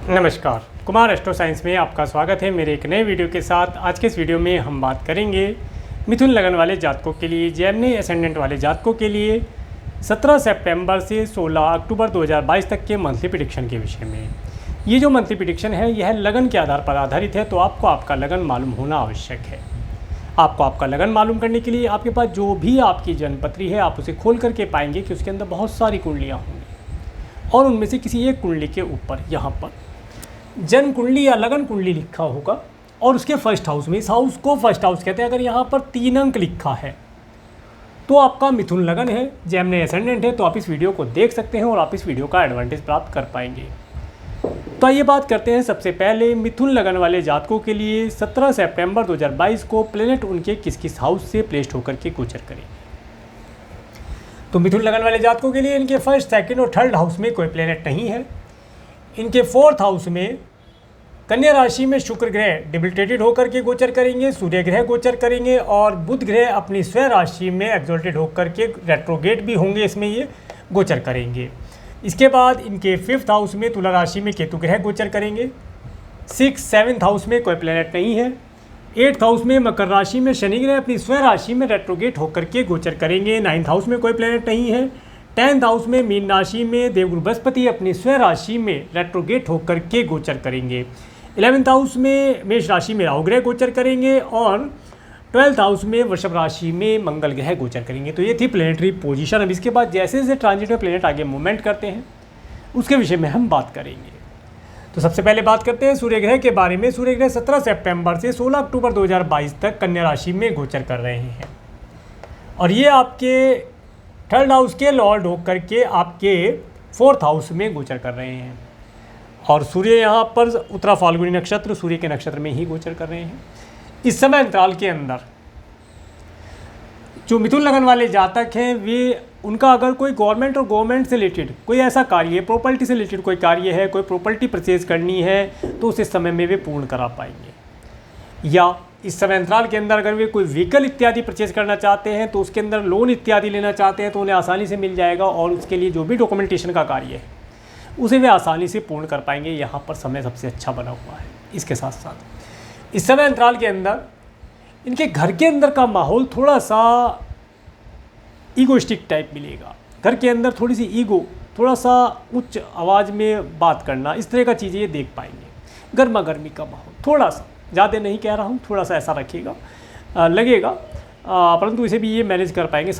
नमस्कार, Kumar astro science में आपका स्वागत है मेरे एक नए वीडियो के साथ। आज के इस वीडियो में हम बात करेंगे मिथुन लगन वाले जातकों के लिए, जेमिनी एसेंडेंट वाले जातकों के लिए 17 सितंबर से 16 अक्टूबर 2022 तक के मंथली प्रेडिक्शन के विषय में। ये जो मंथली प्रेडिक्शन है यह लगन के आधार पर आधारित है, तो आपको आपका लगन मालूम होना आवश्यक है। आपको आपका लगन मालूम करने के लिए आपके पास जो भी आपकी जन्मपत्री है आप उसे खोल करके पाएंगे कि उसके अंदर बहुत सारी कुंडलियाँ होंगी और उनमें से किसी एक कुंडली के ऊपर यहाँ पर जन्म कुंडली या लगन कुंडली लिखा होगा और उसके फर्स्ट हाउस में, इस हाउस को फर्स्ट हाउस कहते हैं। अगर यहाँ पर 3 अंक लिखा है तो आपका मिथुन लगन है, जेमिनी एसेंडेंट है, तो आप इस वीडियो को देख सकते हैं और आप इस वीडियो का एडवांटेज प्राप्त कर पाएंगे। तो आइए बात करते हैं सबसे पहले मिथुन लगन वाले जातकों के लिए 17 सितंबर 2022 को प्लेनेट उनके किस किस हाउस से प्लेस्ड होकर के गोचर करेंगे। तो मिथुन लगन वाले जातकों के लिए इनके फर्स्ट, सेकंड और थर्ड हाउस में कोई प्लेनेट नहीं है। इनके फोर्थ हाउस में कन्या राशि में शुक्र ग्रह डिबिलिटेटेड होकर के गोचर करेंगे, सूर्य ग्रह गोचर करेंगे और बुध ग्रह अपनी स्वयं राशि में एक्सोल्टेड होकर के रेट्रोगेट भी होंगे, इसमें ये गोचर करेंगे। इसके बाद इनके फिफ्थ हाउस में तुला राशि में केतु ग्रह गोचर करेंगे। 6, 7th हाउस में कोई प्लेनेट नहीं है। 8th हाउस में मकर राशि में शनि ग्रह अपनी स्वयं राशि में रेट्रोगेट होकर के गोचर करेंगे। 9th हाउस में कोई प्लेनेट नहीं है। 10th हाउस में मीन राशि में देवगुरु बृहस्पति अपनी स्वयं राशि में रेट्रोगेट होकर के गोचर करेंगे। 11th हाउस में मेष राशि में राहु ग्रह गोचर करेंगे और 12th हाउस में वृषभ राशि में मंगल ग्रह गोचर करेंगे। तो ये थी प्लेनेटरी पोजीशन। अब इसके बाद जैसे जैसे ट्रांजिट में प्लेनेट आगे मूवमेंट करते हैं उसके विषय में हम बात करेंगे। तो सबसे पहले बात करते हैं सूर्य ग्रह के बारे में। सूर्य ग्रह 17 सितंबर से 16 अक्टूबर 2022 तक कन्या राशि में गोचर कर रहे हैं और ये आपके थर्ड हाउस के लॉर्ड होकर के आपके फोर्थ हाउस में गोचर कर रहे हैं और सूर्य यहाँ पर उत्तरा फाल्गुनी नक्षत्र, सूर्य के नक्षत्र में ही गोचर कर रहे हैं। इस समय अंतराल के अंदर जो मिथुन लगन वाले जातक हैं वे, उनका अगर कोई गवर्नमेंट और गवर्नमेंट से रिलेटेड कोई ऐसा कार्य है, प्रॉपर्टी से रिलेटेड कोई कार्य है, कोई प्रॉपर्टी परचेज करनी है तो उस समय में वे पूर्ण करा पाएंगे। या इस समय अंतराल के अंदर अगर वे कोई व्हीकल इत्यादि परचेज करना चाहते हैं तो उसके अंदर लोन इत्यादि लेना चाहते हैं तो उन्हें आसानी से मिल जाएगा और उसके लिए जो भी डॉक्यूमेंटेशन का कार्य है उसे वे आसानी से पूर्ण कर पाएंगे। यहाँ पर समय सबसे अच्छा बना हुआ है। इसके साथ साथ इस समय अंतराल के अंदर इनके घर के अंदर का माहौल थोड़ा सा ईगोइस्टिक टाइप मिलेगा। घर के अंदर थोड़ी सी ईगो, थोड़ा सा उच्च आवाज़ में बात करना, इस तरह का चीज़ें ये देख पाएंगे। गर्मा गर्मी का माहौल थोड़ा सा, ज़्यादा नहीं कह रहा हूँ, थोड़ा सा ऐसा रखिएगा, लगेगा, परंतु इसे भी ये मैनेज कर पाएंगे।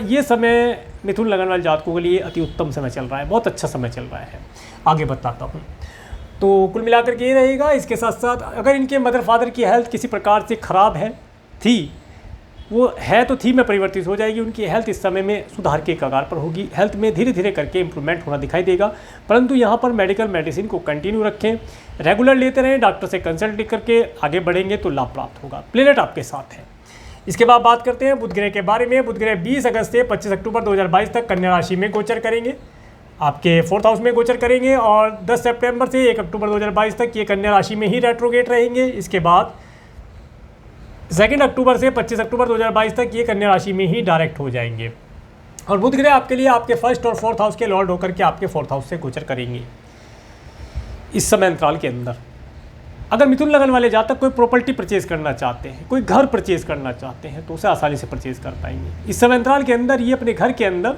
ये समय मिथुन लगन वाले जातकों के लिए अति उत्तम समय चल रहा है, बहुत अच्छा समय चल रहा है। आगे बताता हूँ। तो कुल मिलाकर के ये रहेगा। इसके साथ साथ अगर इनके मदर फादर की हेल्थ किसी प्रकार से ख़राब है, थी में परिवर्तित हो जाएगी। उनकी हेल्थ इस समय में सुधार के कगार पर होगी। हेल्थ में धीरे धीरे करके इंप्रूवमेंट होना दिखाई देगा, परंतु यहाँ पर मेडिसिन को कंटिन्यू रखें, रेगुलर लेते रहें, डॉक्टर से कंसल्ट करके आगे बढ़ेंगे तो लाभ प्राप्त होगा। प्लेनेट आपके साथ है। इसके बाद बात करते हैं बुध ग्रह के बारे में। बुध ग्रह 20 अगस्त से 25 अक्टूबर 2022 तक कन्या राशि में गोचर करेंगे, आपके फोर्थ हाउस में गोचर करेंगे और 10 सितंबर से 1 अक्टूबर 2022 तक ये कन्या राशि में ही रेट्रोगेट रहेंगे। इसके बाद 2 अक्टूबर से 25 अक्टूबर 2022 तक ये कन्या राशि में ही डायरेक्ट हो जाएंगे और बुध ग्रह आपके लिए आपके फर्स्ट और फोर्थ हाउस के लॉर्ड होकर के आपके फोर्थ हाउस से गोचर करेंगे। इस समय अंतराल के अंदर अगर मिथुन लगन वाले जातक कोई प्रॉपर्टी परचेज करना चाहते हैं, कोई घर परचेज करना चाहते हैं तो उसे आसानी से परचेज कर पाएंगे। इस समय अंतराल के अंदर ये अपने घर के अंदर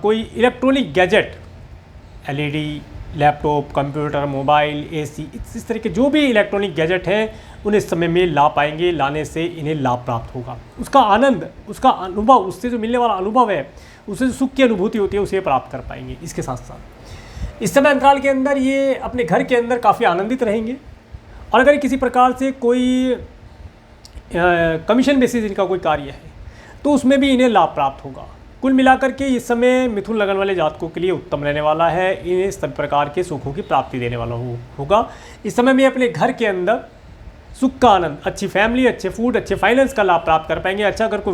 कोई electronic gadget, LED, laptop, computer, mobile, AC, इस तरह के जो भी इलेक्ट्रॉनिक गैजेट हैं उन्हें इस समय में ला पाएंगे। लाने से इन्हें लाभ प्राप्त होगा। उसका आनंद, उसका अनुभव, उससे जो मिलने वाला अनुभव है, उससे जो सुख की अनुभूति होती है उसे प्राप्त कर पाएंगे। इसके साथ साथ इस समय अंतराल के अंदर ये अपने घर के अंदर काफ़ी आनंदित रहेंगे और अगर किसी प्रकार से कोई कमीशन बेसिस इनका कोई कार्य है तो उसमें भी इन्हें लाभ प्राप्त होगा। कुल मिलाकर के इस समय मिथुन लगन वाले जातकों के लिए उत्तम रहने वाला है। इन्हें सभी प्रकार के सुखों की प्राप्ति देने वाला होगा। इस समय में अपने घर के अंदर सुख का आनंद, अच्छी फैमिली, अच्छे फूड, अच्छे फाइनेंस का लाभ प्राप्त कर पाएंगे। अच्छा, अगर कोई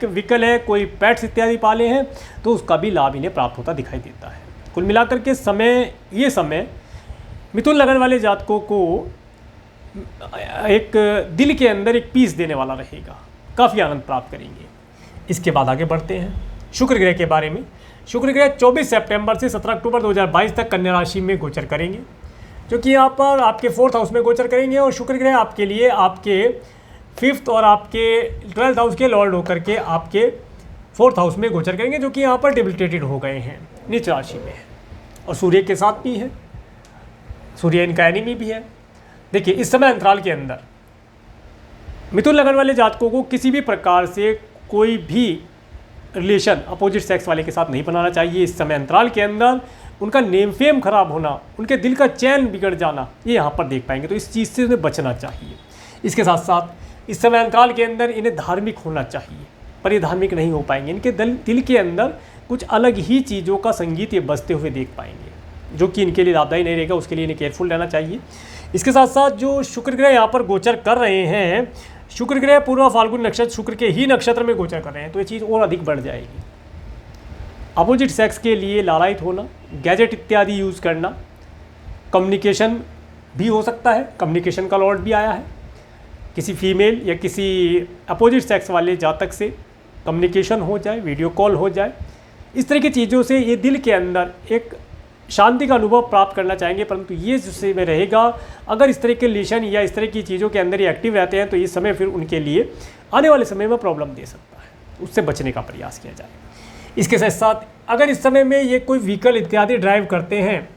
व्हीकल है, कोई पेट्स इत्यादि पाले हैं तो उसका भी लाभ इन्हें प्राप्त होता दिखाई देता है। कुल मिलाकर के ये समय मिथुन लगन वाले जातकों को एक दिल के अंदर एक पीस देने वाला रहेगा, काफ़ी आनंद प्राप्त करेंगे। इसके बाद आगे बढ़ते हैं शुक्र ग्रह के बारे में। शुक्र ग्रह 24 सितंबर से 17 अक्टूबर 2022 तक कन्या राशि में गोचर करेंगे। जो कि यहाँ पर आपके 4th हाउस में गोचर करेंगे। और शुक्र ग्रह आपके लिए आपके 5th और आपके 12th हाउस के लॉर्ड होकर के आपके 4th हाउस में गोचर करेंगे, जो कि यहाँ पर डिबिलिटेटेड हो गए हैं नीच राशि में, और सूर्य के साथ भी है, सूर्य इनका एनिमी भी है। देखिए इस समय अंतराल के अंदर मिथुन लगन वाले जातकों को किसी भी प्रकार से कोई भी रिलेशन अपोजिट सेक्स वाले के साथ नहीं बनाना चाहिए। इस समय अंतराल के अंदर उनका नेम फेम खराब होना, उनके दिल का चैन बिगड़ जाना, ये यहाँ पर देख पाएंगे, तो इस चीज़ से उन्हें बचना चाहिए। इसके साथ साथ इस समय अंतराल के अंदर इन्हें धार्मिक होना चाहिए, पर ये धार्मिक नहीं हो पाएंगे। इनके दिल के अंदर कुछ अलग ही चीज़ों का संगीत ये बजते हुए देख पाएंगे, जो कि इनके लिए लाभदायी नहीं रहेगा, उसके लिए इन्हें केयरफुल रहना चाहिए। इसके साथ साथ जो शुक्र ग्रह यहाँ पर गोचर कर रहे हैं, शुक्र ग्रह पूर्व फाल्गुन नक्षत्र शुक्र के ही नक्षत्र में गोचर कर रहे हैं, तो ये चीज़ और अधिक बढ़ जाएगी। अपोजिट सेक्स के लिए लालायित होना, गैजेट इत्यादि यूज़ करना, कम्युनिकेशन भी हो सकता है, कम्युनिकेशन का लॉर्ड भी आया है, किसी फीमेल या किसी अपोजिट सेक्स वाले जातक से कम्युनिकेशन हो जाए, वीडियो कॉल हो जाए, इस तरह की चीज़ों से ये दिल के अंदर एक शांति का अनुभव प्राप्त करना चाहेंगे। परंतु ये जिससे में रहेगा, अगर इस तरह के रिलेशन या इस तरह की चीज़ों के अंदर ये एक्टिव रहते हैं, तो ये समय फिर उनके लिए आने वाले समय में प्रॉब्लम दे सकता है, उससे बचने का प्रयास किया जाए। इसके साथ साथ अगर इस समय में ये कोई व्हीकल इत्यादि ड्राइव करते हैं,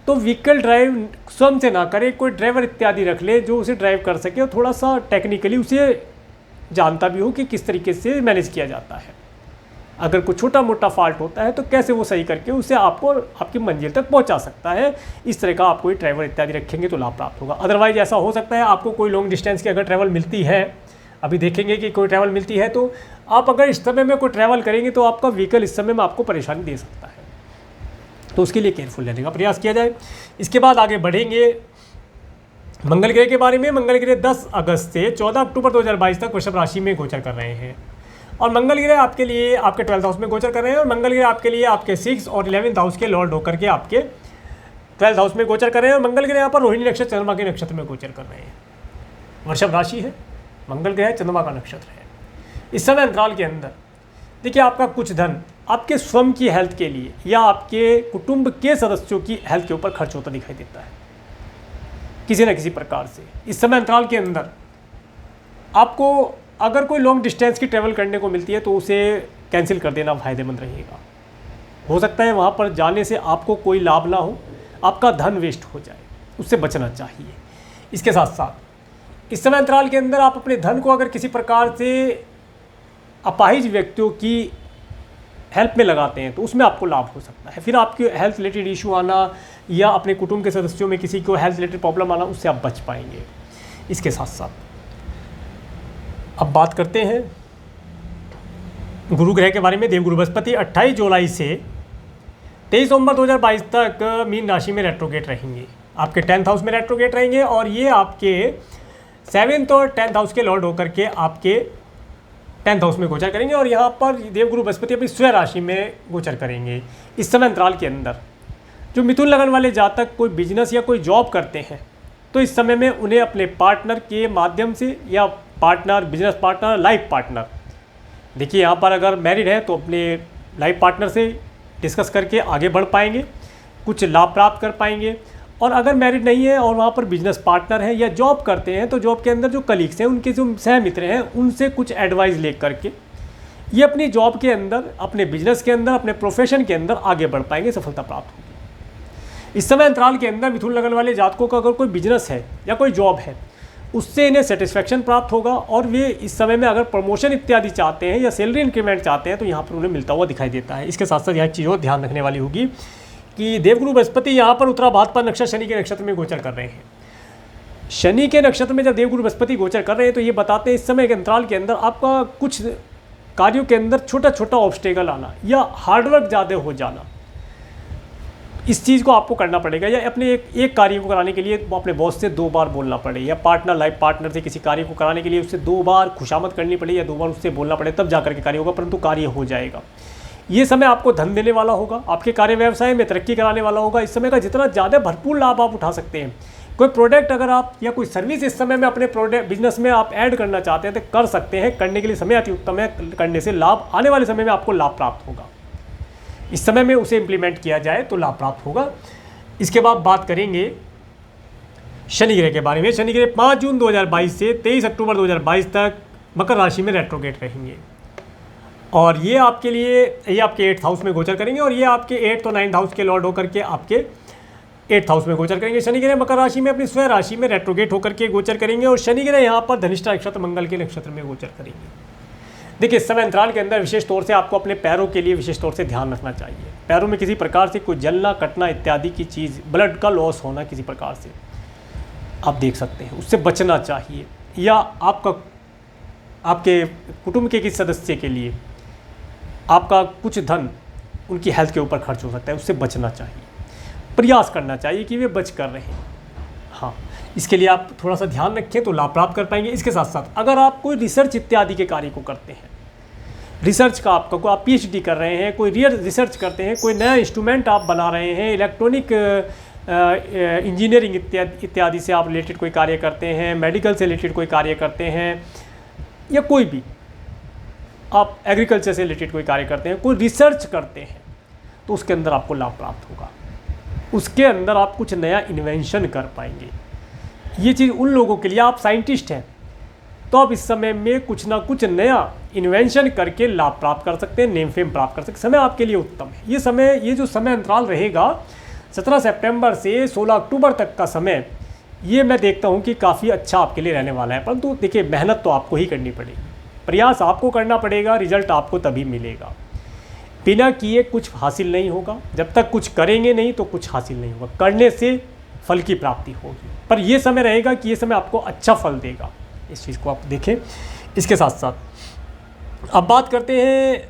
तो व्हीकल ड्राइव स्वयं से ना करें, कोई ड्राइवर इत्यादि रख ले जो उसे ड्राइव कर सके और थोड़ा सा टेक्निकली उसे जानता भी हो कि किस तरीके से मैनेज किया जाता है। अगर कोई छोटा मोटा फॉल्ट होता है तो कैसे वो सही करके उसे आपको आपकी मंजिल तक पहुंचा सकता है, इस तरह का आप कोई ड्राइवर इत्यादि रखेंगे तो लाभ प्राप्त होगा। अदरवाइज ऐसा हो सकता है आपको कोई लॉन्ग डिस्टेंस की अगर ट्रैवल मिलती है, अभी देखेंगे कि कोई ट्रैवल मिलती है, तो आप अगर इस समय में कोई ट्रैवल करेंगे तो आपका व्हीकल इस समय में आपको परेशानी दे सकता है, तो उसके लिए केयरफुल रहने का प्रयास किया जाए। इसके बाद आगे बढ़ेंगे मंगल ग्रह के बारे में। मंगल ग्रह 10 अगस्त से 14 अक्टूबर 2022 तक वृषभ राशि में गोचर कर रहे हैं, और मंगल ग्रह आपके लिए आपके 12th हाउस में गोचर कर रहे हैं, और मंगल ग्रह आपके लिए आपके 6 और 11th हाउस के लॉर्ड होकर के आपके 12th हाउस में गोचर कर रहे हैं। और मंगल ग्रह यहाँ पर रोहिणी नक्षत्र चंद्रमा के नक्षत्र में गोचर कर रहे हैं। वृषभ राशि है, मंगल ग्रह चंद्रमा का नक्षत्र है। इस समय अंतराल के अंदर देखिए आपका कुछ धन आपके स्वयं की हेल्थ के लिए या आपके कुटुंब के सदस्यों की हेल्थ के ऊपर खर्च होता दिखाई देता है किसी न किसी प्रकार से। इस समय अंतराल के अंदर आपको अगर कोई लॉन्ग डिस्टेंस की ट्रैवल करने को मिलती है तो उसे कैंसिल कर देना फ़ायदेमंद रहेगा। हो सकता है वहाँ पर जाने से आपको कोई लाभ ना हो, आपका धन वेस्ट हो जाए, उससे बचना चाहिए। इसके साथ साथ इस समय अंतराल के अंदर आप अपने धन को अगर किसी प्रकार से अपाहिज व्यक्तियों की हेल्प में लगाते हैं तो उसमें आपको लाभ हो सकता है। फिर आपके हेल्थ रिलेटेड इशू आना या अपने कुटुंब के सदस्यों में किसी को हेल्थ रिलेटेड प्रॉब्लम आना, उससे आप बच पाएंगे। इसके साथ साथ अब बात करते हैं गुरु ग्रह के बारे में। देवगुरु बृहस्पति 28 जुलाई से 23 नवंबर 2022 तक मीन राशि में रेट्रोगेट रहेंगे, आपके 10th हाउस में रेट्रोगेट रहेंगे, और ये आपके 7th और 10th हाउस के लॉर्ड होकर के आपके 10th हाउस में गोचर करेंगे। और यहाँ पर देवगुरु बृहस्पति अपनी स्वयं राशि में गोचर करेंगे। इस समय अंतराल के अंदर जो मिथुन लगन वाले जातक कोई बिजनेस या कोई जॉब करते हैं, तो इस समय में उन्हें अपने पार्टनर के माध्यम से या partner, business partner, life partner, देखिए यहाँ पर अगर मैरिड है तो अपने लाइफ पार्टनर से डिस्कस करके आगे बढ़ पाएंगे, कुछ लाभ प्राप्त कर पाएंगे। और अगर मैरिड नहीं है और वहाँ पर बिजनेस पार्टनर है या जॉब करते हैं, तो जॉब के अंदर जो कलीग्स हैं, उनके जो सहमित्र हैं, उनसे कुछ एडवाइस ले करके ये अपनी जॉब के अंदर, अपने बिजनेस के अंदर, अपने प्रोफेशन के अंदर आगे बढ़ पाएंगे, सफलता प्राप्त होगी। इस समय अंतराल के अंदर मिथुन लगन वाले जातकों का अगर कोई बिजनेस है या कोई जॉब है, उससे इन्हें सेटिस्फैक्शन प्राप्त होगा, और वे इस समय में अगर प्रमोशन इत्यादि चाहते हैं या सैलरी इंक्रीमेंट चाहते हैं तो यहाँ पर उन्हें मिलता हुआ दिखाई देता है। इसके साथ साथ यहाँ एक चीज़ और ध्यान रखने वाली होगी कि देवगुरु बृहस्पति यहाँ पर उत्तरा भाद्रपद नक्षत्र शनि के नक्षत्र में गोचर कर रहे हैं। शनि के नक्षत्र में जब देवगुरु बृहस्पति गोचर कर रहे हैं तो ये बताते हैं इस समय के अंतराल के अंदर आपका कुछ कार्यों के अंदर छोटा छोटा ऑब्स्टेकल आना या हार्डवर्क ज़्यादा हो जाना, इस चीज़ को आपको करना पड़ेगा। या अपने एक कार्य को कराने के लिए अपने बॉस से 2 बार बोलना पड़े, या पार्टनर, लाइफ पार्टनर से किसी कार्य को कराने के लिए उससे 2 बार खुशामद करनी पड़े या 2 बार उससे बोलना पड़े, तब जाकर के कार्य होगा, परंतु कार्य हो जाएगा। ये समय आपको धन देने वाला होगा, आपके कार्य व्यवसाय में तरक्की कराने वाला होगा। इस समय का जितना ज़्यादा भरपूर लाभ आप उठा सकते हैं, कोई प्रोडक्ट अगर आप या कोई सर्विस इस समय में अपने प्रोडक्ट बिजनेस में आप ऐड करना चाहते हैं तो कर सकते हैं। करने के लिए समय अति उत्तम है, करने से लाभ आने वाले समय में आपको लाभ प्राप्त होगा। इस समय में उसे इम्प्लीमेंट किया जाए तो लाभ प्राप्त होगा। इसके बाद बात करेंगे शनि ग्रह के बारे में, शनि ग्रह 5 जून 2022 से 23 अक्टूबर 2022 तक मकर राशि में रेट्रोगेट रहेंगे और ये आपके लिए, ये आपके 8th हाउस में गोचर करेंगे और ये आपके 8th और 9th हाउस के लॉर्ड होकर के आपके 8th हाउस में गोचर करेंगे। शनि ग्रह मकर राशि में अपनी स्वयं राशि में रेट्रोगेट होकर के गोचर करेंगे और शनि ग्रह यहाँ पर धनिष्ठा नक्षत्र मंगल के नक्षत्र में गोचर करेंगे। देखिए, इस समय अंतराल के अंदर विशेष तौर से आपको अपने पैरों के लिए विशेष तौर से ध्यान रखना चाहिए। पैरों में किसी प्रकार से कोई जलना, कटना इत्यादि की चीज़, ब्लड का लॉस होना किसी प्रकार से आप देख सकते हैं, उससे बचना चाहिए। या आपके कुटुंब के किसी सदस्य के लिए आपका कुछ धन उनकी हेल्थ के ऊपर खर्च हो सकता है, उससे बचना चाहिए, प्रयास करना चाहिए कि वे बच कर रहें। हाँ, इसके लिए आप थोड़ा सा ध्यान रखें तो लाभ प्राप्त कर पाएंगे। इसके साथ साथ अगर आप कोई रिसर्च इत्यादि के कार्य को करते हैं, रिसर्च का आप PhD कर रहे हैं, कोई रियल रिसर्च करते हैं, कोई नया इंस्ट्रूमेंट आप बना रहे हैं, इलेक्ट्रॉनिक इंजीनियरिंग इत्यादि से आप रिलेटेड कोई कार्य करते हैं, मेडिकल से रिलेटेड कोई कार्य करते हैं, या कोई भी आप एग्रीकल्चर से रिलेटेड कोई कार्य करते हैं, कोई रिसर्च करते हैं, तो उसके अंदर आपको लाभ प्राप्त होगा। उसके अंदर आप कुछ नया इन्वेंशन कर पाएंगे। ये चीज़ उन लोगों के लिए, आप साइंटिस्ट हैं तो आप इस समय में कुछ ना कुछ नया इन्वेंशन करके लाभ प्राप्त कर सकते हैं, नेम फेम प्राप्त कर सकते हैं। समय आपके लिए उत्तम है। ये समय, ये जो समय अंतराल रहेगा 17 सितंबर से 16 अक्टूबर तक का समय, ये मैं देखता हूँ कि काफ़ी अच्छा आपके लिए रहने वाला है। परंतु देखिए, मेहनत तो आपको ही करनी पड़ेगी, प्रयास आपको करना पड़ेगा, रिजल्ट आपको तभी मिलेगा। बिना किए कुछ हासिल नहीं होगा। जब तक कुछ करेंगे नहीं तो कुछ हासिल नहीं होगा। करने से फल की प्राप्ति होगी। पर यह समय रहेगा कि ये समय आपको अच्छा फल देगा। इस चीज़ को आप देखें। इसके साथ साथ अब बात करते हैं,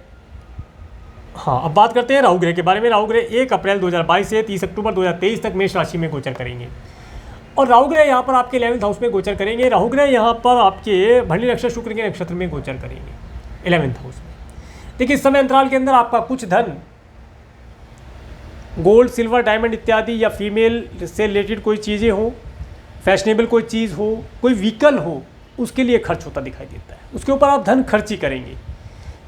अब बात करते हैं राहु ग्रह के बारे में। राहु ग्रह 1 अप्रैल 2022 से 30 अक्टूबर 2023 तक मेष राशि में गोचर करेंगे और राहु ग्रह यहाँ पर आपके 11th हाउस में गोचर करेंगे। राहु ग्रह यहाँ पर आपके भरणी नक्षत्र शुक्र के नक्षत्र में गोचर करेंगे 11th हाउस में। देखिए, इस समय अंतराल के अंदर आपका कुछ धन गोल्ड, सिल्वर, डायमंड इत्यादि या फीमेल से रिलेटेड कोई चीज़ें हो, फैशनेबल कोई चीज़ हो, कोई व्हीकल हो, उसके लिए खर्च होता दिखाई देता है। उसके ऊपर आप धन खर्च ही करेंगे।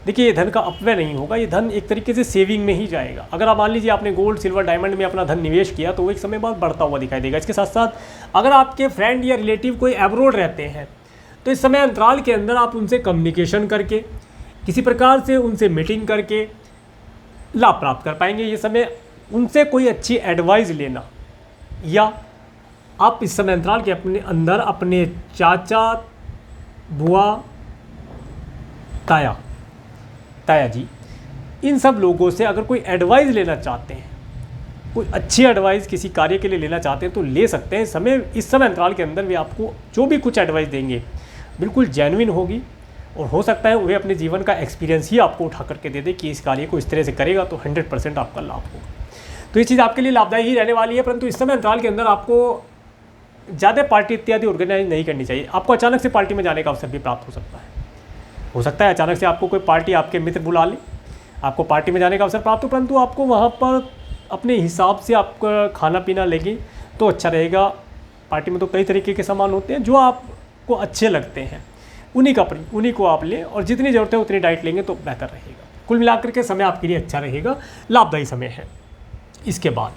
देखिए, ये धन का अपव्यय नहीं होगा, ये धन एक तरीके से सेविंग में ही जाएगा। अगर आप मान लीजिए आपने गोल्ड, सिल्वर, डायमंड में अपना धन निवेश किया तो वो एक समय बाद बढ़ता हुआ दिखाई देगा। इसके साथ साथ अगर आपके फ्रेंड या रिलेटिव कोई एब्रोड रहते हैं तो इस समय अंतराल के अंदर आप उनसे कम्युनिकेशन करके, किसी प्रकार से उनसे मीटिंग करके लाभ प्राप्त कर पाएंगे। ये समय उनसे कोई अच्छी एडवाइस लेना, या आप इस समय अंतराल के अपने अंदर अपने चाचा, बुआ, ताया जी, इन सब लोगों से अगर कोई एडवाइस लेना चाहते हैं, कोई अच्छी एडवाइस किसी कार्य के लिए लेना चाहते हैं तो ले सकते हैं। इस समय अंतराल के अंदर वे आपको जो भी कुछ एडवाइस देंगे बिल्कुल जेन्युइन होगी और हो सकता है वे अपने जीवन का एक्सपीरियंस ही आपको उठा करके दे दे कि इस कार्य को इस तरह से करेगा तो 100% आपका लाभ होगा। तो ये चीज़ आपके लिए लाभदायी ही रहने वाली है। परंतु इस समय अंतराल के अंदर आपको ज़्यादा पार्टी इत्यादि ऑर्गेनाइज नहीं करनी चाहिए। आपको अचानक से पार्टी में जाने का अवसर भी प्राप्त हो सकता है अचानक से आपको कोई पार्टी, आपके मित्र बुला ले, आपको पार्टी में जाने का अवसर प्राप्त हो, परंतु आपको वहाँ पर अपने हिसाब से आपका खाना पीना लेंगे तो अच्छा रहेगा। पार्टी में तो कई तरीके के सामान होते हैं जो आपको अच्छे लगते हैं, उन्हीं को आप लें और जितनी ज़रूरत है उतनी डाइट लेंगे तो बेहतर रहेगा। कुल मिलाकर के समय आपके लिए अच्छा रहेगा, लाभदायी समय है। इसके बाद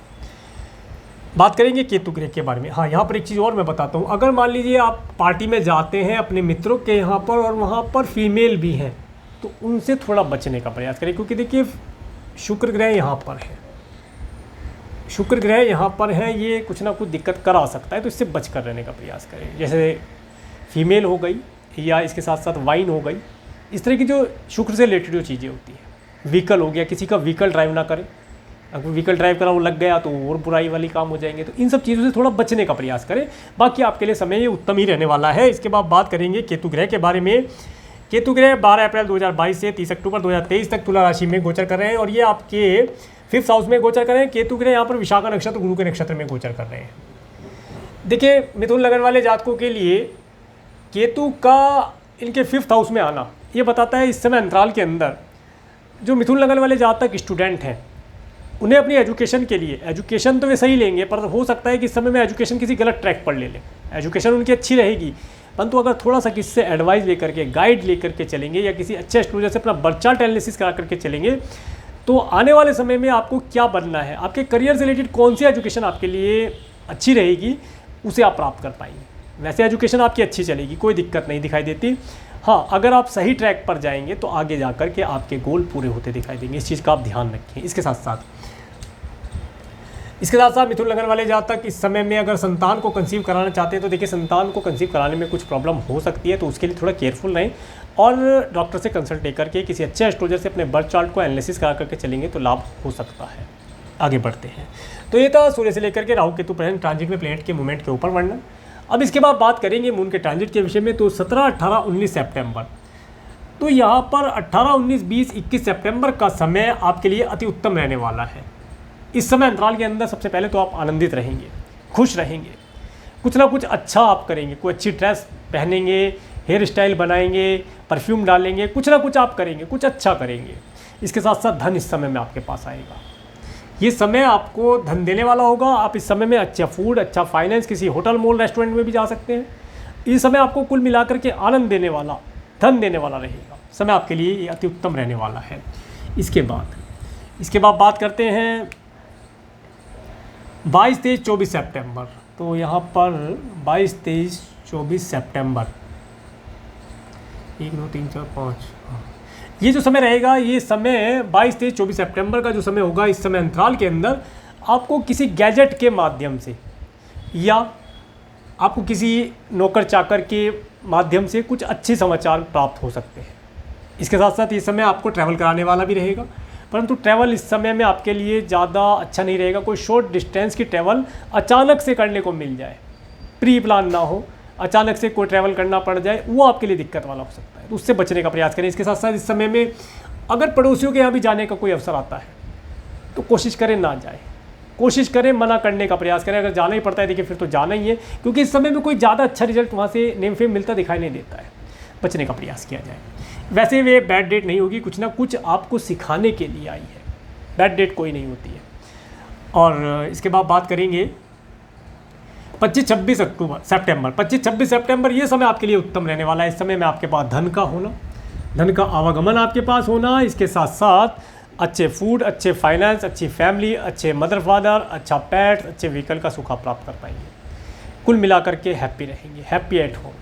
बात करेंगे केतु ग्रह के बारे में। हाँ, यहाँ पर एक चीज़ और मैं बताता हूँ। अगर मान लीजिए आप पार्टी में जाते हैं अपने मित्रों के यहाँ पर और वहाँ पर फीमेल भी हैं तो उनसे थोड़ा बचने का प्रयास करें, क्योंकि देखिए शुक्र ग्रह यहाँ पर है, शुक्र ग्रह यहाँ पर है, ये कुछ ना कुछ दिक्कत करा सकता है, तो इससे बच कर रहने का प्रयास करें। जैसे फीमेल हो गई या इसके साथ साथ वाइन हो गई, इस तरह की जो शुक्र से रिलेटेड जो चीज़ें होती हैं। व्हीकल हो गया, किसी का व्हीकल ड्राइव ना करें, अगर व्हीकल ड्राइव करा वो लग गया तो और बुराई वाली काम हो जाएंगे। तो इन सब चीज़ों से थोड़ा बचने का प्रयास करें। बाकी आपके लिए समय ये उत्तम ही रहने वाला है। इसके बाद बात करेंगे केतु ग्रह के बारे में। केतु ग्रह 12 अप्रैल 2022 से 30 अक्टूबर 2023 तक तुला राशि में गोचर कर रहे हैं और ये आपके 5th हाउस में गोचर कर रहे हैं। केतु ग्रह यहाँ पर विशाखा नक्षत्र, गुरु के नक्षत्र में गोचर कर रहे हैं। देखिए, मिथुन लगन वाले जातकों के लिए केतु का इनके 5th हाउस में आना ये बताता है इस समय अंतराल के अंदर जो मिथुन लगन वाले जातक स्टूडेंट हैं उन्हें अपनी एजुकेशन के लिए, एजुकेशन तो वे सही लेंगे पर हो सकता है कि इस समय में एजुकेशन किसी गलत ट्रैक पर ले लें। एजुकेशन उनकी अच्छी रहेगी, परंतु अगर थोड़ा सा किससे एडवाइस लेकर के, गाइड लेकर के चलेंगे या किसी अच्छे एस्ट्रोलॉजर से अपना बर्थ चार्ट एनालिसिस करा करके चलेंगे तो आने वाले समय में आपको क्या बनना है, आपके करियर से रिलेटेड कौन सी एजुकेशन आपके लिए अच्छी रहेगी, उसे आप प्राप्त कर पाएंगे। वैसे एजुकेशन आपकी अच्छी चलेगी, कोई दिक्कत नहीं दिखाई देती। हाँ, अगर आप सही ट्रैक पर जाएंगे तो आगे जाकर के आपके गोल पूरे होते दिखाई देंगे। इस चीज़ का आप ध्यान रखें। इसके साथ साथ मिथुन लगन वाले जातक इस समय में अगर संतान को कंसीव कराना चाहते हैं तो देखिए, संतान को कंसीव कराने में कुछ प्रॉब्लम हो सकती है, तो उसके लिए थोड़ा केयरफुल रहें और डॉक्टर से कंसल्ट लेकर के किसी अच्छे एस्ट्रोलॉजर से अपने बर्थ चार्ट को एनालिसिस करा करके चलेंगे तो लाभ हो सकता है। आगे बढ़ते हैं। तो ये था सूर्य से लेकर के राहु केतु प्रेजेंट ट्रांजिट में प्लेनेट के मूवमेंट के ऊपर वर्णन। अब इसके बाद बात करेंगे मून के ट्रांजिट के विषय में। तो 17, 18, 19 सितंबर, तो यहाँ पर 18, 19, 20, 21 सितंबर का समय आपके लिए अति उत्तम रहने वाला है। इस समय अंतराल के अंदर सबसे पहले तो आप आनंदित रहेंगे, खुश रहेंगे, कुछ ना कुछ अच्छा आप करेंगे, कोई अच्छी ड्रेस पहनेंगे, हेयर स्टाइल बनाएंगे, परफ्यूम डालेंगे, कुछ ना कुछ आप करेंगे, कुछ अच्छा करेंगे। इसके साथ साथ धन इस समय में आपके पास आएगा। ये समय आपको धन देने वाला होगा। आप इस समय में अच्छा फूड, अच्छा फाइनेंस, किसी होटल मॉल रेस्टोरेंट में भी जा सकते हैं। इस समय आपको कुल मिलाकर के आनंद देने वाला, धन देने वाला रहेगा। समय आपके लिए ये अति उत्तम रहने वाला है। इसके बाद बात करते हैं 22, 23, 24 सितंबर। तो यहाँ पर 22, 23, 24 सितंबर, 1, 2, 3, 4, 5, ये जो समय रहेगा, ये समय 22, 23, 24 सितंबर का जो समय होगा, इस समय अंतराल के अंदर आपको किसी गैजेट के माध्यम से या आपको किसी नौकर चाकर के माध्यम से कुछ अच्छे समाचार प्राप्त हो सकते हैं। इसके साथ साथ ये समय आपको ट्रैवल कराने वाला भी रहेगा, परंतु ट्रैवल इस समय में आपके लिए ज़्यादा अच्छा नहीं रहेगा। कोई शॉर्ट डिस्टेंस की ट्रैवल अचानक से करने को मिल जाए, प्री प्लान ना हो, अचानक से कोई ट्रैवल करना पड़ जाए, वो आपके लिए दिक्कत वाला हो सकता है, तो उससे बचने का प्रयास करें। इसके साथ साथ इस समय में अगर पड़ोसियों के यहाँ भी जाने का कोई अवसर आता है तो कोशिश करें ना जाए, कोशिश करें मना करने का प्रयास करें। अगर जाना ही पड़ता है देखिए फिर तो जाना ही है, क्योंकि इस समय में कोई ज़्यादा अच्छा रिजल्ट वहाँ से नेम फेम मिलता दिखाई नहीं देता है। बचने का प्रयास किया जाए। वैसे वे बैड डेट नहीं होगी, कुछ ना कुछ आपको सिखाने के लिए आई है, बैड डेट कोई नहीं होती है। और इसके बाद बात करेंगे 25, 26 सितंबर। 25, 26 सितंबर ये समय आपके लिए उत्तम रहने वाला है। इस समय में आपके पास धन का होना, धन का आवागमन आपके पास होना, इसके साथ साथ अच्छे फूड, अच्छे फाइनेंस, अच्छी फैमिली, अच्छे मदर फादर, अच्छा पैट, अच्छे व्हीकल का सुख आप प्राप्त कर पाएंगे। कुल मिलाकर के हैप्पी रहेंगे, हैप्पी एट होम,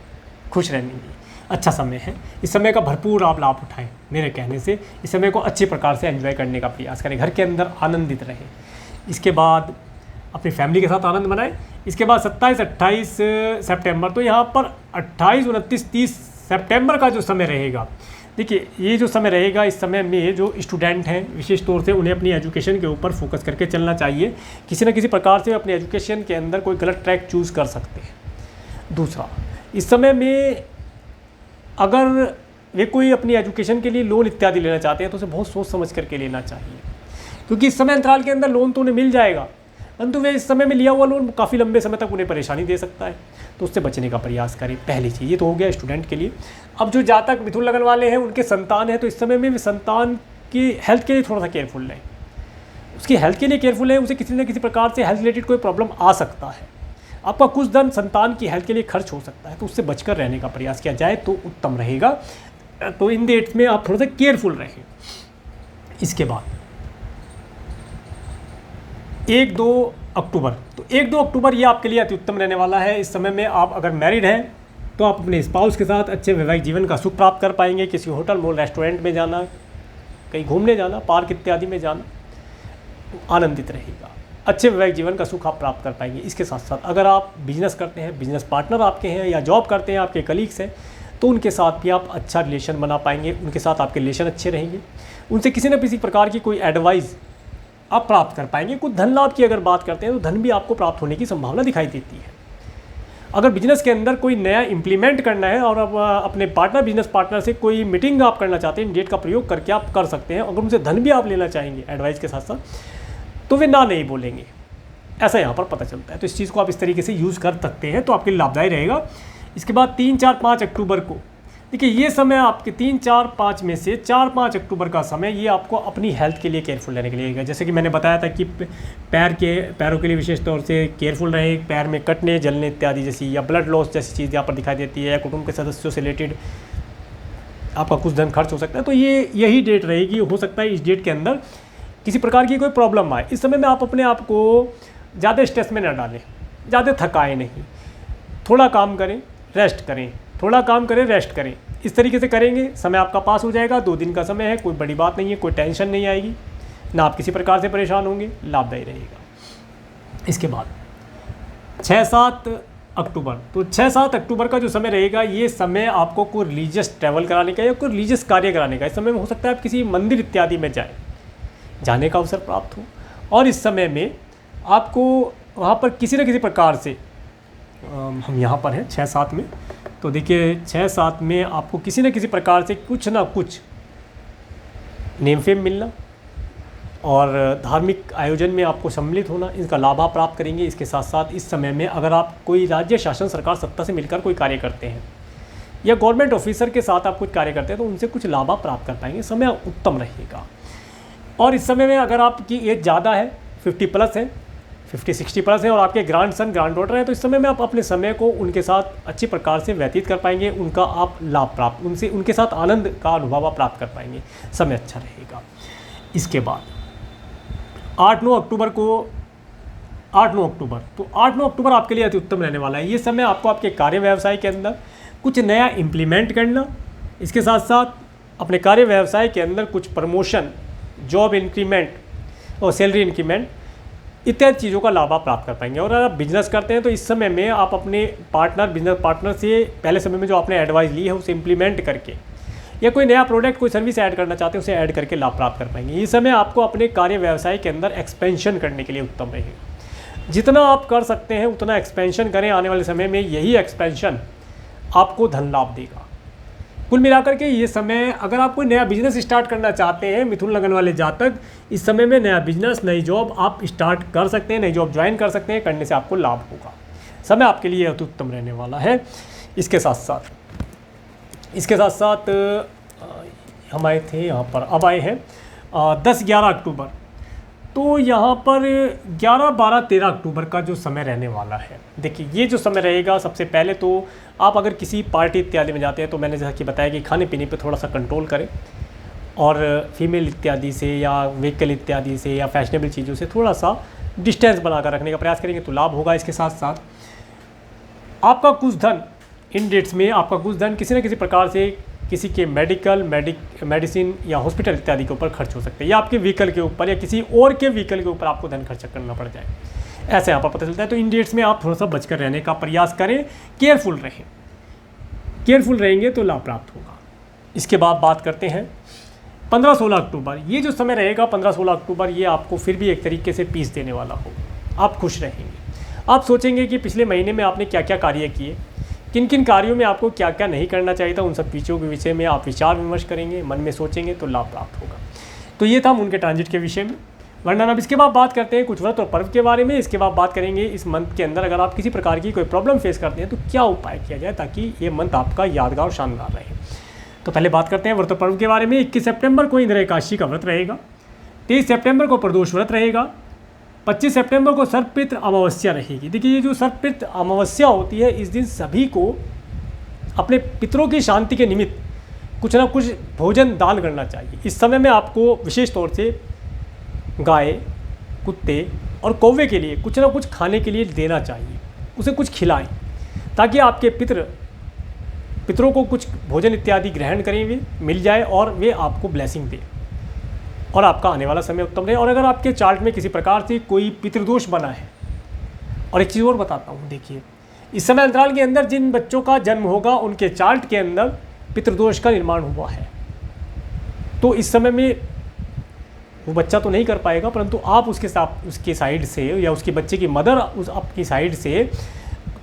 खुश रहेंगे। अच्छा समय है, इस समय का भरपूर आप लाभ उठाएं। मेरे कहने से इस समय को अच्छे प्रकार से एंजॉय करने का प्रयास करें, घर के अंदर आनंदित रहें। इसके बाद अपनी फैमिली के साथ आनंद मनाएं। इसके बाद 27, 28 सितंबर, तो यहाँ पर 28, 29, 30 सितंबर का जो समय रहेगा, देखिए ये जो समय रहेगा, इस समय में जो स्टूडेंट हैं विशेष तौर से उन्हें अपनी एजुकेशन के ऊपर फोकस करके चलना चाहिए। किसी न किसी प्रकार से अपनी एजुकेशन के अंदर कोई गलत ट्रैक चूज़ कर सकते हैं। दूसरा, इस समय में अगर वे कोई अपनी एजुकेशन के लिए लोन इत्यादि लेना चाहते हैं तो उसे बहुत सोच समझ करके लेना चाहिए, क्योंकि इस समय अंतराल के अंदर लोन तो उन्हें मिल जाएगा, परंतु वे इस समय में लिया हुआ लोन काफ़ी लंबे समय तक उन्हें परेशानी दे सकता है, तो उससे बचने का प्रयास करें। पहली चीज़ ये तो हो गया स्टूडेंट के लिए। अब जो जातक मिथुन लगन वाले हैं, उनके संतान हैं, तो इस समय में वे संतान की हेल्थ के लिए थोड़ा सा केयरफुल रहें, उसकी हेल्थ के लिए केयरफुल है। उसे किसी न किसी प्रकार से हेल्थ रिलेटेड कोई प्रॉब्लम आ सकता है, आपका कुछ धन संतान की हेल्थ के लिए खर्च हो सकता है, तो उससे बचकर रहने का प्रयास किया जाए तो उत्तम रहेगा। तो इन डेट्स में आप थोड़ा सा केयरफुल रहें। इसके बाद 1-2 अक्टूबर, तो 1-2 अक्टूबर ये आपके लिए अति उत्तम रहने वाला है। इस समय में आप अगर मैरिड हैं तो आप अपने स्पाउस के साथ अच्छे वैवाहिक जीवन का सुख प्राप्त कर पाएंगे। किसी होटल मॉल रेस्टोरेंट में जाना, कहीं घूमने जाना, पार्क इत्यादि में जाना, आनंदित रहेगा, अच्छे वैवाहिक जीवन का सुख आप प्राप्त कर पाएंगे। इसके साथ साथ अगर आप बिजनेस करते हैं, बिजनेस पार्टनर आपके हैं या जॉब करते हैं, आपके कलीग्स हैं, तो उनके साथ भी आप अच्छा रिलेशन बना पाएंगे, उनके साथ आपके रिलेशन अच्छे रहेंगे, उनसे किसी न किसी प्रकार की कोई एडवाइस आप प्राप्त कर पाएंगे। कुछ धन लाभ की अगर बात करते हैं तो धन भी आपको प्राप्त होने की संभावना दिखाई देती है। अगर बिजनेस के अंदर कोई नया इम्प्लीमेंट करना है और अब अपने बिजनेस पार्टनर से कोई मीटिंग आप करना चाहते हैं, डेट का प्रयोग करके आप कर सकते हैं। अगर उनसे धन भी आप लेना चाहेंगे एडवाइस के साथ साथ, तो वे ना नहीं बोलेंगे, ऐसा यहाँ पर पता चलता है। तो इस चीज़ को आप इस तरीके से यूज़ कर सकते हैं, तो आपके लिए लाभदायी रहेगा। इसके बाद 3, 4, 5 अक्टूबर को, देखिए ये समय आपके 3, 4, 5 में से 4, 5 अक्टूबर का समय ये आपको अपनी हेल्थ के लिए केयरफुल रहने के लिए है। जैसे कि मैंने बताया था कि पैरों के लिए विशेष तौर से केयरफुल रहें, पैर में कटने, जलने इत्यादि जैसी, या ब्लड लॉस जैसी चीज़ यहाँ पर दिखाई देती है, या कुटुंब के सदस्यों से रिलेटेड आपका कुछ धन खर्च हो सकता है। तो यही डेट रहेगी। हो सकता है इस डेट के अंदर किसी प्रकार की कोई प्रॉब्लम आए। इस समय में आप अपने आप को ज़्यादा स्ट्रेस में न डालें, ज़्यादा थकाएं नहीं। थोड़ा काम करें, रेस्ट करें, थोड़ा काम करें, रेस्ट करें, इस तरीके से करेंगे समय आपका पास हो जाएगा। 2 दिन का समय है, कोई बड़ी बात नहीं है, कोई टेंशन नहीं आएगी, ना आप किसी प्रकार से परेशान होंगे, लाभदायी रहेगा। इसके बाद 6-7 अक्टूबर, तो 6-7 अक्टूबर का जो समय रहेगा, ये समय आपको कोई रिलीजियस ट्रैवल कराने का या कोई रिलीजियस कार्य कराने का, इस समय में हो सकता है आप किसी मंदिर इत्यादि में जाने का अवसर प्राप्त हो। और इस समय में आपको वहाँ पर किसी न किसी प्रकार से हम यहाँ पर हैं 6-7 में, तो देखिए 6-7 में आपको किसी न किसी प्रकार से कुछ ना कुछ नेम फेम मिलना और धार्मिक आयोजन में आपको सम्मिलित होना, इसका लाभ आप प्राप्त करेंगे। इसके साथ साथ इस समय में अगर आप कोई राज्य शासन सरकार सत्ता से मिलकर कोई कार्य करते हैं या गवर्नमेंट ऑफिसर के साथ आप कुछ कार्य करते हैं तो उनसे कुछ लाभ आप प्राप्त कर पाएंगे, समय उत्तम रहेगा। और इस समय में अगर आपकी एज ज़्यादा है, 50+ है, 50-60+ है और आपके ग्रैंड सन ग्रैंड डॉटर हैं, तो इस समय में आप अपने समय को उनके साथ अच्छी प्रकार से व्यतीत कर पाएंगे, उनका आप लाभ प्राप्त, उनके साथ आनंद का अनुभव आप प्राप्त कर पाएंगे, समय अच्छा रहेगा। इसके बाद 8-9 अक्टूबर को 8-9 अक्टूबर, तो 8-9 अक्टूबर आपके लिए अति उत्तम रहने वाला है। ये समय आपको आपके कार्य व्यवसाय के अंदर कुछ नया इम्प्लीमेंट करना, इसके साथ साथ अपने कार्य व्यवसाय के अंदर कुछ प्रमोशन, जॉब इंक्रीमेंट और सैलरी इंक्रीमेंट इत्यादि चीज़ों का लाभ आप प्राप्त कर पाएंगे। और अगर आप बिजनेस करते हैं तो इस समय में आप अपने बिजनेस पार्टनर से पहले समय में जो आपने एडवाइस ली है उसे इम्प्लीमेंट करके या कोई नया प्रोडक्ट, कोई सर्विस ऐड करना चाहते हैं उसे ऐड करके लाभ प्राप्त कर पाएंगे। ये समय आपको अपने कार्य व्यवसाय के अंदर एक्सपेंशन करने के लिए उत्तम रहेगा। जितना आप कर सकते हैं उतना एक्सपेंशन करें, आने वाले समय में यही एक्सपेंशन आपको धन लाभ देगा। कुल मिलाकर के ये समय, अगर आप कोई नया बिजनेस स्टार्ट करना चाहते हैं मिथुन लगन वाले जातक, इस समय में नया बिजनेस, नई जॉब आप स्टार्ट कर सकते हैं, नई जॉब ज्वाइन कर सकते हैं, करने से आपको लाभ होगा। समय आपके लिए अति उत्तम रहने वाला है। इसके साथ साथ हम आए थे यहाँ पर, अब आए हैं 10-11 अक्टूबर, तो यहाँ पर 11, 12, 13 अक्टूबर का जो समय रहने वाला है, देखिए ये जो समय रहेगा, सबसे पहले तो आप अगर किसी पार्टी इत्यादि में जाते हैं तो मैंने जैसा कि बताया कि खाने पीने पे थोड़ा सा कंट्रोल करें और फीमेल इत्यादि से या व्हीकल इत्यादि से या फैशनेबल चीज़ों से थोड़ा सा डिस्टेंस बनाकर रखने का प्रयास करेंगे तो लाभ होगा। इसके साथ साथ आपका कुछ धन इन डेट्स में, आपका कुछ धन किसी न किसी प्रकार से किसी के मेडिसिन या हॉस्पिटल इत्यादि के ऊपर खर्च हो सकते हैं, या आपके व्हीकल के ऊपर या किसी और के व्हीकल के ऊपर आपको धन खर्च करना पड़ जाए, ऐसे यहाँ पर पता चलता है। तो इन डेट्स में आप थोड़ा सा बचकर रहने का प्रयास करें, केयरफुल रहेंगे तो लाभ प्राप्त होगा। इसके बाद बात करते हैं 15-16 अक्टूबर। ये जो समय रहेगा 15-16 अक्टूबर, ये आपको फिर भी एक तरीके से पीस देने वाला होगा। आप खुश रहेंगे, आप सोचेंगे कि पिछले महीने में आपने क्या क्या कार्य किए, किन किन कार्यों में आपको क्या क्या नहीं करना चाहिए था, उन सब चीज़ों के विषय में आप विचार विमर्श करेंगे, मन में सोचेंगे तो लाभ प्राप्त होगा। तो ये था उनके ट्रांजिट के विषय में वर्णन। अब इसके बाद बात करते हैं कुछ व्रत और पर्व के बारे में। इसके बाद बात करेंगे इस मंथ के अंदर अगर आप किसी प्रकार की कोई प्रॉब्लम फेस करते हैं तो क्या उपाय किया जाए ताकि ये मंथ आपका यादगार और शानदार रहे। तो पहले बात करते हैं व्रत और पर्व के बारे में। 21 सितंबर को इंद्र एकादशी का व्रत रहेगा, 23 सितंबर को प्रदोष व्रत रहेगा, 25 सितंबर को सर्पपितृ अमावस्या रहेगी। देखिए ये जो सर्पपितृ अमावस्या होती है, इस दिन सभी को अपने पितरों की शांति के निमित्त कुछ ना कुछ भोजन दान करना चाहिए। इस समय में आपको विशेष तौर से गाय, कुत्ते और कौवे के लिए कुछ ना कुछ खाने के लिए देना चाहिए, उसे कुछ खिलाएं ताकि आपके पितरों को कुछ भोजन इत्यादि ग्रहण करें, वे मिल जाए और वे आपको ब्लेसिंग दें और आपका आने वाला समय उत्तम रहे। और अगर आपके चार्ट में किसी प्रकार से कोई पितृदोष बना है, और एक चीज़ और बताता हूँ, देखिए इस समय अंतराल के अंदर जिन बच्चों का जन्म होगा उनके चार्ट के अंदर पितृदोष का निर्माण हुआ है, तो इस समय में वो बच्चा तो नहीं कर पाएगा, परंतु आप उसके साथ उसके साइड से या उसके बच्चे की मदर उस आपकी साइड से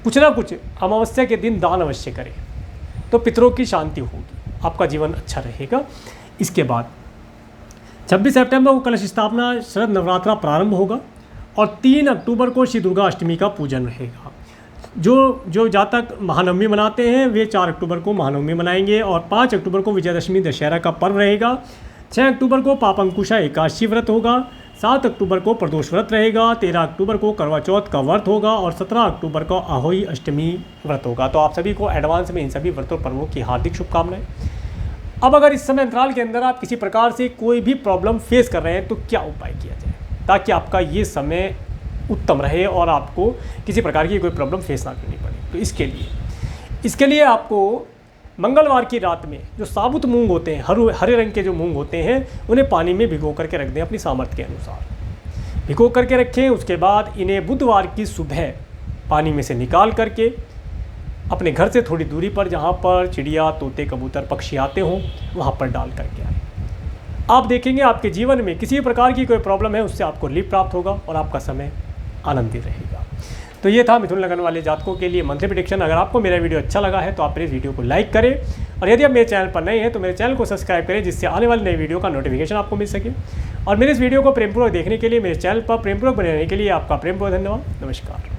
कुछ ना कुछ अमावस्या के दिन दान अवश्य करें, तो पितरों की शांति होगी, आपका जीवन अच्छा रहेगा। इसके बाद 26 सितंबर को कलश स्थापना, शरद नवरात्रा प्रारंभ होगा और 3 अक्टूबर को श्री दुर्गा अष्टमी का पूजन रहेगा। जो जातक महानवमी मनाते हैं वे 4 अक्टूबर को महानवमी मनाएंगे और 5 अक्टूबर को विजयदशमी दशहरा का पर्व रहेगा। 6 अक्टूबर को पापंकुशा एकादशी व्रत होगा, 7 अक्टूबर को प्रदोष व्रत रहेगा, 13 अक्टूबर को करवा चौथ का व्रत होगा और 17 अक्टूबर को आहोई अष्टमी व्रत होगा। तो आप सभी को एडवांस में इन सभी व्रतों पर्वों की हार्दिक शुभकामनाएं। अब अगर इस समय अंतराल के अंदर आप किसी प्रकार से कोई भी प्रॉब्लम फेस कर रहे हैं तो क्या उपाय किया जाए ताकि आपका ये समय उत्तम रहे और आपको किसी प्रकार की कोई प्रॉब्लम फेस ना करनी पड़े। तो इसके लिए आपको मंगलवार की रात में जो साबुत मूंग होते हैं, हरे रंग के जो मूंग होते हैं, उन्हें पानी में भिगो करके रख दें अपनी सामर्थ्य के अनुसार। भिगो करके रखें। उसके बाद इन्हें बुधवार की सुबह पानी में से निकाल करके अपने घर से थोड़ी दूरी पर, जहाँ पर चिड़िया, तोते, कबूतर, पक्षी आते हों, वहाँ पर डाल करके आए। आप देखेंगे आपके जीवन में किसी प्रकार की कोई प्रॉब्लम है उससे आपको रिलीफ प्राप्त होगा और आपका समय आनंदित रहेगा। तो ये था मिथुन लगन वाले जातकों के लिए मंथली प्रेडिक्शन। अगर आपको मेरा वीडियो अच्छा लगा है तो आप मेरे वीडियो को लाइक करें, और यदि आप मेरे चैनल पर नए हैं तो मेरे चैनल को सब्सक्राइब करें, जिससे आने वाली नई वीडियो का नोटिफिकेशन आपको मिल सके। और मेरे इस वीडियो को प्रेमपूर्वक देखने के लिए, मेरे चैनल पर प्रेमपूर्वक बने रहने के लिए आपका प्रेमपूर्वक धन्यवाद। नमस्कार।